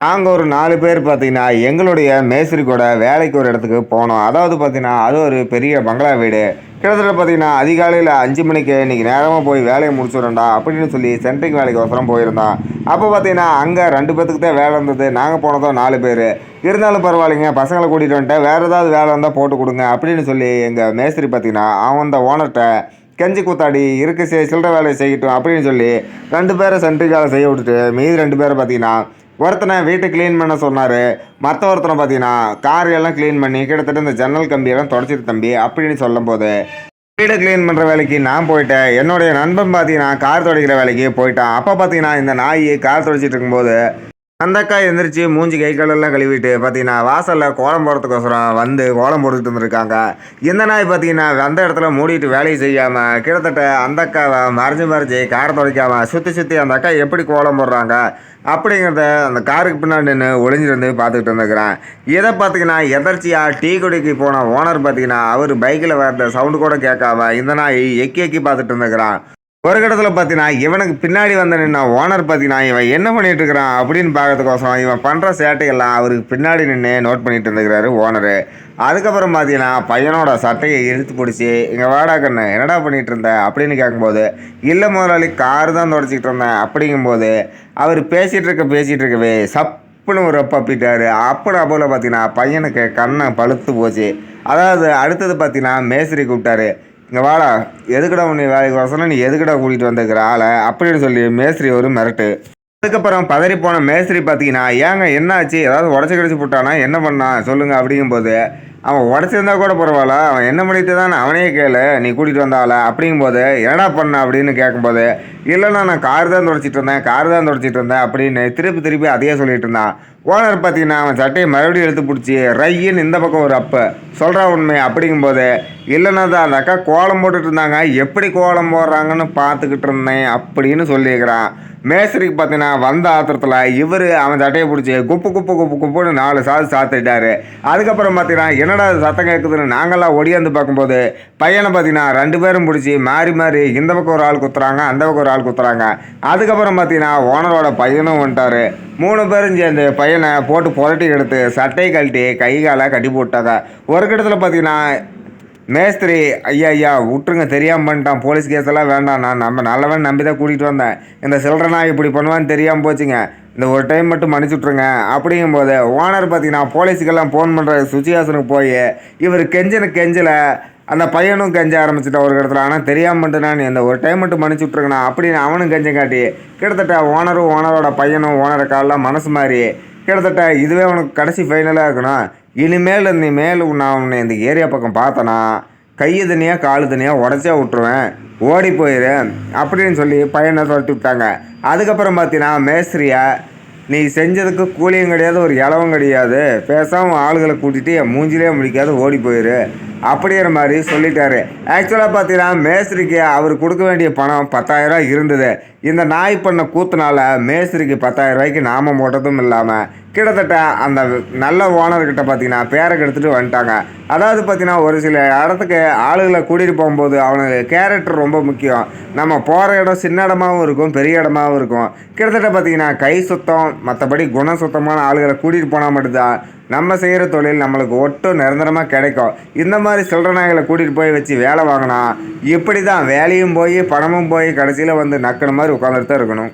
நாங்க ஒரு 4 பேர் பார்த்தீங்கன்னா, எங்களுடைய மேஸ்திரி கூட வேலைக்கு ஒரு இடத்துக்கு போனோம். அதாவது பார்த்தீங்கன்னா, அது ஒரு பெரிய பங்களா வீடு. கிட்டத்தட்ட பார்த்தீங்கன்னா, அதிகாலையில 5 மணிக்கு "இன்னைக்கு நேரமா போய் வேலைய முடிச்சுடுறோம்டா" அப்படின்னு சொல்லி சென்ட்ரிங் வேலைக்கோசரம் போயிருந்தோம். அப்போ பார்த்தீங்கன்னா, அங்க 2 பேத்துக்கு தான் வேலை இருந்தது. நாங்க போனதும் 4 பேரு. இருந்தாலும் பரவாயில்லைங்க, பசங்கள கூட்டிட்டு வந்துட்டேன். வேற ஏதாவது வேலை இருந்தா போட்டு குடுங்க அப்படின்னு சொல்லி எங்க மேஸ்திரி பார்த்தீங்கன்னா, அவன் அந்த ஓனர்ட்ட கெஞ்சி கூத்தாடி, "இருக்கு சில்லற வேலைய செய்யட்டும்" அப்படின்னு சொல்லி 2 பேர சென்ட்ரிங் வேலை செய்ய விட்டுட்டு, மீதி 2 பேர பார்த்தீங்கன்னா ஒருத்தனை வீட்ட கிளீன் பண்ண சொன்னாரு. மத்த ஒருத்தன பார்த்தீங்கன்னா, கார் எல்லாம் கிளீன் பண்ணி கிட்டத்தட்ட இந்த ஜன்னல் கம்பியெல்லாம் தொடச்சிரு தம்பி அப்படின்னு சொல்லும்போது, வீட கிளீன் பண்ற வேலைக்கு நான் போயிட்டேன். என்னுடைய நண்பன் பார்த்தீங்கன்னா, கார் துடைக்கிற வேலைக்கு போயிட்டான். அப்ப பார்த்தீங்கன்னா, இந்த நாயி கார் துடைச்சிட்டு இருக்கும்போது அந்த அக்கா எந்திரிச்சு மூஞ்சி கை காலெல்லாம் கழுவிட்டு பார்த்தீங்கன்னா, வாசல்ல கோலம் போடுறதுக்கோசரம் வந்து கோலம் போட்டுட்டு இருந்திருக்காங்க. இந்த நாய் பார்த்தீங்கன்னா, அந்த இடத்துல மூடிட்டு வேலைய செய்யாம, கிட்டத்தட்ட அந்த அக்காவ மறைஞ்சு மறைஞ்சு கார துடைக்காம சுத்தி சுத்தி அந்த அக்கா எப்படி கோலம் போடுறாங்க அப்படிங்கிறத அந்த காருக்கு பின்னாடி நின்று ஒளிஞ்சிருந்து பார்த்துக்கிட்டு இருந்துக்கிறேன். இதை பார்த்தீங்கன்னா, எதர்ச்சியா டீ குடிக்கு போன ஓனர் பார்த்தீங்கன்னா, அவர் பைக்கில் வர்ற சவுண்டு கூட கேட்காம இந்த நாய் எக்கி எக்கி பார்த்துட்டு இருந்துக்கிறான். ஒரு கட்டத்துல பார்த்தீங்கன்னா, இவனுக்கு பின்னாடி வந்து நின்ன ஓனர் பார்த்தீங்கன்னா, இவன் என்ன பண்ணிட்டு இருக்கிறான் அப்படின்னு பார்க்கறதுக்கோசரம், இவன் பண்ற சேட்டையெல்லாம் அவருக்கு பின்னாடி நின்னு நோட் பண்ணிட்டு இருந்துக்கிறாரு ஓனரு. அதுக்கப்புறம் பார்த்தீங்கன்னா, பையனோட சட்டைய இழுத்து பிடிச்சி, "இங்க வாடா கண்ணு, என்னடா பண்ணிட்டு இருந்த?" அப்படின்னு கேட்கும்போது, "இல்ல முதலாளி, கார் தான் துடைச்சிக்கிட்டு இருந்தேன்." அப்படிங்கும்போது, அவர் பேசிட்டு இருக்கவே சப்புன்னு ஒரு ரப்ப அப்பிட்டாரு. அப்புறம் அப்போல பார்த்தீங்கன்னா, பையனுக்கு கண்ண பழுத்து போச்சு. அதாவது அடுத்தது பார்த்தீங்கன்னா, மேஸ்திரி கூப்பிட்டாரு. "இங்க வாடா, எதுக்குடா உன்னைய வேலைக்கு வர சொன்னேன், நீ எதுக்குடா கூட்டிட்டு வந்திருக்கிற ஆள?" அப்படின்னு சொல்லி மேஸ்திரி ஒரு மிரட்டு. அதுக்கப்புறம் பதறிப்போன மேஸ்திரி பார்த்தீங்கன்னா, "ஏங்க என்னாச்சு? ஏதாவது உடைச்சு கிடச்சு புட்டானா? என்ன பண்ணான்? சொல்லுங்க." அப்படிங்கும்போது, "அவன் உடைச்சிருந்தா கூட பரவால்ல. அவன் என்ன பண்ணிட்டு தான்னு அவனையே கேளு. நீ கூட்டிட்டு வந்த ஆள." அப்படிங்கும்போது, "என்னடா பண்ண?" அப்படின்னு கேட்கும்போது, "இல்லண்ணா, நான் கார் தான் துடைச்சிட்டு இருந்தேன்." அப்படின்னு திருப்பி திருப்பி அதையே சொல்லிட்டு இருந்தான். ஓனர் பார்த்தீங்கன்னா, அவன் சட்டைய மறுபடியும் இழுத்து புடிச்சு, ரையின்னு இந்த பக்கம் ஒரு அப்பு. "சொல்றா உண்மைய." அப்படிங்கும்போது, "இல்லண்ணா, அந்த அக்கா கோலம் போட்டுட்டு இருந்தாங்க. எப்படி கோலம் போடுறாங்கன்னு பார்த்துக்கிட்டு இருந்தேன்." அப்படின்னு சொல்லியிருக்கிறான். மேஸ்திரிக்கு பார்த்தீங்கன்னா, வந்த ஆத்திரத்துல இவரு அவன் சட்டைய புடிச்சு குப்பு குப்பு குப்பு குப்புன்னு 4 சாத்திட்டாரு. அதுக்கப்புறம் பார்த்தீங்கன்னா, என்னடா இது சத்தம் கேட்குதுன்னு நாங்கெல்லாம் ஒடியாந்து பார்க்கும்போது, பையன பார்த்தீங்கன்னா 2 பேரும் புடிச்சு மாறி மாறி இந்த பக்கம் ஒரு ஆள் குத்துறாங்க, அந்த பக்கம் ஒரு ஆள் குத்துறாங்க. அதுக்கப்புறம் பார்த்தீங்கன்னா, ஓனரோட பையனும் வந்துட்டாரு. 3 பேரும் சேர்ந்து பையன போட்டு புரட்டி எடுத்து சட்டைய கழட்டி கை கால கட்டி போட்டாங்க. ஒரு கட்டத்துல பார்த்தீங்கன்னா, மேஸ்திரி, "ஐயா ஐயா விட்டுருங்க, தெரியாமல் பண்ணிட்டான், போலீஸ் கேஸ் எல்லாம் வேண்டாம், நான் நம்ம நல்லவன் நம்பி தான் கூட்டிகிட்டு வந்தேன். இந்த சில்லற நாய் இப்படி பண்ணுவான்னு தெரியாமல் போச்சுங்க. இந்த ஒரு டைம் மட்டும் மன்னிச்சு விட்ருங்க." அப்படிங்கும்போது ஓனர் பார்த்தீங்கன்னா, போலீஸுக்கெல்லாம் ஃபோன் பண்ணுற சுச்சுவேஷனுக்கு போய் இவர் கெஞ்சல அந்த பையனும் கெஞ்ச ஆரம்பிச்சிட்டான் ஒரு இடத்துல. "ஆனால் தெரியாமல் பண்ணிட்டேன், இந்த ஒரு டைம் மட்டும் மன்னிச்சு விட்ருங்கண்ணா" அப்படின்னு அவனும் கெஞ்ச காட்டி கிட்டத்தட்ட ஓனரும் ஓனரோட பையனும் ஓனரை காலெலாம் மனசு மாறி கிட்டத்தட்ட, "இதுவே உனக்கு கடைசி ஃபைனலாக இருக்கணும். இனிமேல் நான் உன்னை இந்த ஏரியா பக்கம் பார்த்தேனா, கையை தனியா காலு தனியா உடச்சே விட்ருவேன், ஓடி போயிரு" அப்படின்னு சொல்லி பையனை துரத்தி விட்டாங்க. அதுக்கப்புறம் பார்த்தீங்கன்னா, மேஸ்திரியா, "நீ செஞ்சதுக்கு கூலியும் கிடையாது, ஒரு இலவும் கிடையாது. பேசாமல் ஆளுகளை கூட்டிகிட்டு என் மூஞ்சிலே முடிக்காது ஓடி போயிரு" அப்படிங்கிற மாதிரி சொல்லிட்டாரு. ஆக்சுவலாக பார்த்தீங்கன்னா, மேஸ்திரிக்கு அவர் கொடுக்க வேண்டிய பணம் 10,000 இருந்தது. இந்த நாய் பண்ண கூத்துனால மேஸ்திரிக்கு 10,000 நாம போட்டதும் இல்லாமல் கிட்டத்தட்ட அந்த நல்ல ஓனர்கிட்ட பார்த்தீங்கன்னா பேரை கெடுத்துட்டு வந்துட்டாங்க. அதாவது பார்த்தீங்கன்னா, ஒரு சில இடத்துக்கு ஆளுகளை கூட்டிகிட்டு போகும்போது அவனுக்கு கேரக்டர் ரொம்ப முக்கியம். நம்ம போகிற இடம் சின்ன இடமாவும் இருக்கும், பெரிய இடமாவும் இருக்கும். கிட்டத்தட்ட பார்த்தீங்கன்னா, கை சுத்தம் மற்றபடி குண சுத்தமான ஆளுகளை கூட்டிகிட்டு போனால் மட்டும்தான் நம்ம செய்கிற தொழில் நம்மளுக்கு ஒட்டும் நிரந்தரமாக கிடைக்கும். இந்த மாதிரி சில்லற நாய்களை கூட்டிகிட்டு போய் வச்சு வேலை வாங்கினா இப்படி தான் வேலையும் போய் பணமும் போய் கடைசியில் வந்து நக்கின மாதிரி உட்காந்துட்டு தான் இருக்கணும்.